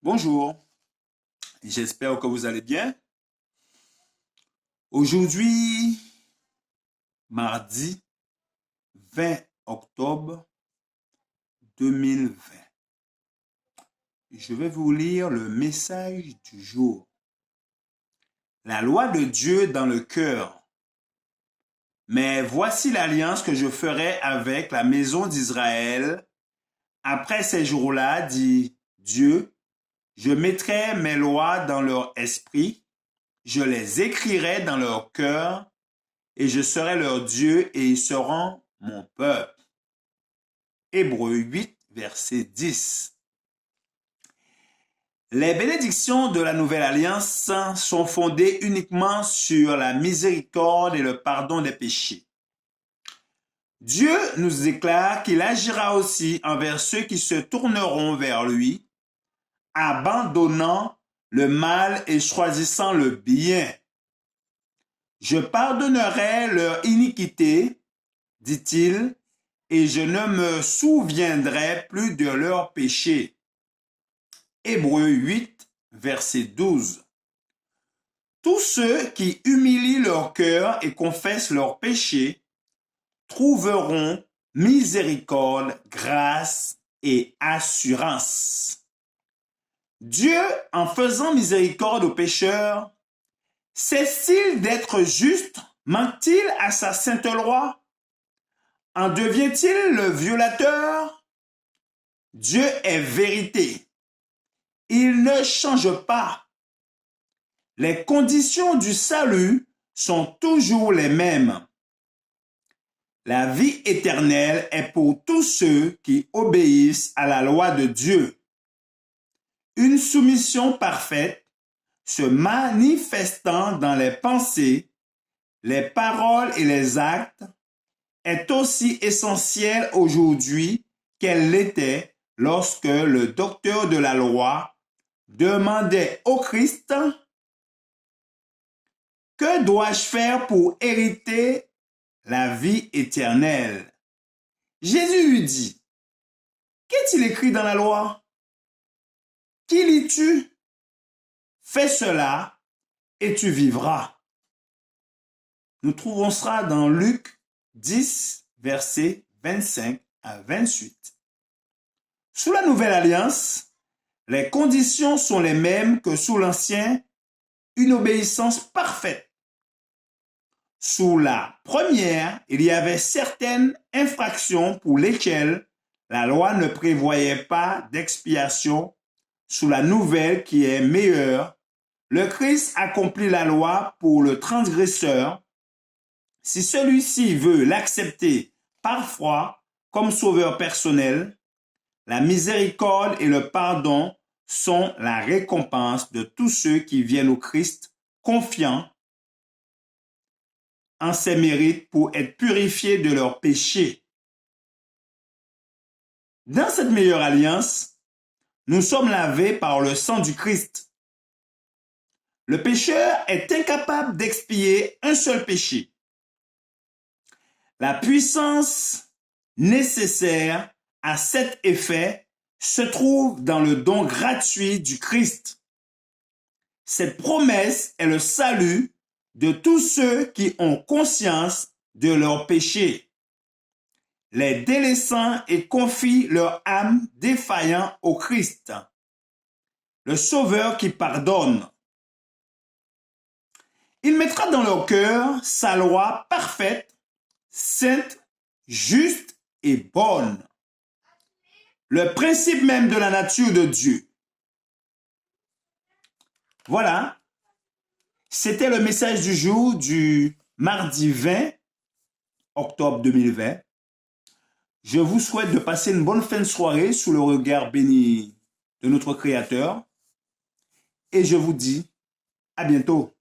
Bonjour, j'espère que vous allez bien. Aujourd'hui, mardi 20 octobre 2020, je vais vous lire le message du jour. La loi de Dieu dans le cœur. Mais voici l'alliance que je ferai avec la maison d'Israël. Après ces jours-là, dit Dieu, je mettrai mes lois dans leur esprit, je les écrirai dans leur cœur, et je serai leur Dieu et ils seront mon peuple. Hébreux 8, verset 10. Les bénédictions de la nouvelle alliance sont fondées uniquement sur la miséricorde et le pardon des péchés. Dieu nous déclare qu'il agira aussi envers ceux qui se tourneront vers lui, abandonnant le mal et choisissant le bien. Je pardonnerai leur iniquité, dit-il, et je ne me souviendrai plus de leurs péchés. Hébreux 8, verset 12. Tous ceux qui humilient leur cœur et confessent leurs péchés trouveront miséricorde, grâce et assurance. Dieu, en faisant miséricorde aux pécheurs, cesse-t-il d'être juste? Manque-t-il à sa sainte loi? En devient-il le violateur? Dieu est vérité. Il ne change pas. Les conditions du salut sont toujours les mêmes. La vie éternelle est pour tous ceux qui obéissent à la loi de Dieu. Une soumission parfaite se manifestant dans les pensées, les paroles et les actes est aussi essentielle aujourd'hui qu'elle l'était lorsque le docteur de la loi demandait au Christ « Que dois-je faire pour hériter la vie éternelle ?» Jésus lui dit « Qu'est-il écrit dans la loi? Qui lis-tu? Fais cela et tu vivras. » Nous trouvons cela dans Luc 10, versets 25 à 28. Sous la nouvelle alliance, les conditions sont les mêmes que sous l'ancien, une obéissance parfaite. Sous la première, il y avait certaines infractions pour lesquelles la loi ne prévoyait pas d'expiation. Sous la nouvelle qui est meilleure, le Christ accomplit la loi pour le transgresseur. Si celui-ci veut l'accepter parfois comme sauveur personnel, la miséricorde et le pardon sont la récompense de tous ceux qui viennent au Christ confiants en ses mérites pour être purifiés de leurs péchés. Dans cette meilleure alliance, nous sommes lavés par le sang du Christ. Le pécheur est incapable d'expier un seul péché. La puissance nécessaire à cet effet se trouve dans le don gratuit du Christ. Cette promesse est le salut de tous ceux qui ont conscience de leurs péchés, les délaissant et confient leur âme défaillant au Christ, le Sauveur qui pardonne. Il mettra dans leur cœur sa loi parfaite, sainte, juste et bonne, le principe même de la nature de Dieu. Voilà, c'était le message du jour du mardi 20 octobre 2020. Je vous souhaite de passer une bonne fin de soirée sous le regard béni de notre Créateur et je vous dis à bientôt.